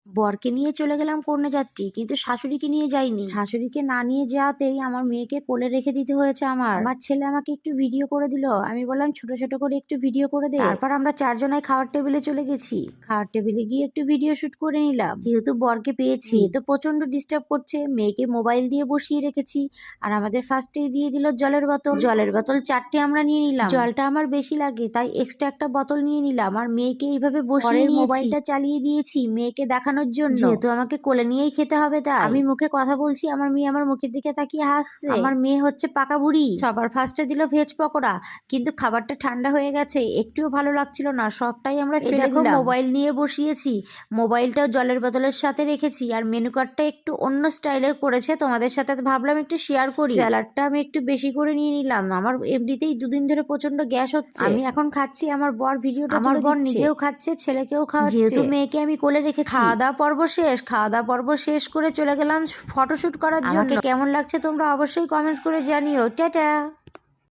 বরকে নিয়ে চলে গেলাম কন্যাযাত্রী, কিন্তু শাশুড়িকে নিয়ে যাইনি। শাশুড়িকে না নিয়ে যাওয়াতেই আমার মেয়েকে কোলে রেখে দিতে হয়েছে। আমার ছেলে আমাকে একটু ভিডিও করে দিল, আমি বললাম ছোট ছোট করে একটু ভিডিও করে দে। তারপর আমরা চারজনাই খাওয়ার টেবিলে চলে গেছি। খাওয়ার টেবিলে গিয়ে একটু ভিডিও শুট করে নিলাম। যেহেতু বরকে পেয়েছি, তো প্রচন্ড ডিস্টার্ব করছে, মেয়েকে মোবাইল দিয়ে বসিয়ে রেখেছি। আর আমাদের ফার্স্টেই দিয়ে দিল জলের বোতল। জলের বোতল 4টে আমরা নিয়ে নিলাম। জলটা আমার বেশি লাগে তাই এক্সট্রা একটা বোতল নিয়ে নিলাম। আর মেয়েকে এইভাবে বসিয়ে মোবাইলটা চালিয়ে দিয়েছি মেয়েকে দেখানোর জন্য, যেহেতু আমাকে কোলে নিয়েই খেতে হবে। তাই আমি মুখে কথা বলছি, আমার মেয়ে আমার মুখের দিকে তাকিয়ে হাসছে। আমার মেয়ে হচ্ছে পাকা বুড়ি। সবার ফার্স্টে দিল ভেজ পকোড়া, কিন্তু খাবারটা ঠান্ডা হয়ে গেছে, একটুও ভালো লাগছিল না, সবটাই আমরা ফেলে দিলাম। মোবাইল নিয়ে বসিয়েছি, মোবাইলটা জলের বোতলের সাথে রেখেছি। আর মেনু কার্ডটা একটু অন্য স্টাইলের করেছে, তোমাদের সাথে ভাবলাম একটু শেয়ার করি। স্যালাডটা আমি একটু বেশি করে নিয়ে নিলাম, আমার এমনিতেই দুদিন ধরে প্রচন্ড গ্যাস হচ্ছে। আমি এখন খাচ্ছি, আমার বর ভিডিওটা, আমার বর নিজেও খাচ্ছে, ছেলেকেও খাওয়াচ্ছে, যেহেতু মেয়েকে আমি কোলে রেখেছি। খাওয়া দাওয়া পর্ব শেষ করে চলে গেলাম ফটোশুট করার জন্য। আমাকে কেমন লাগছে তোমরা অবশ্যই কমেন্টস করে জানিও। টাটা।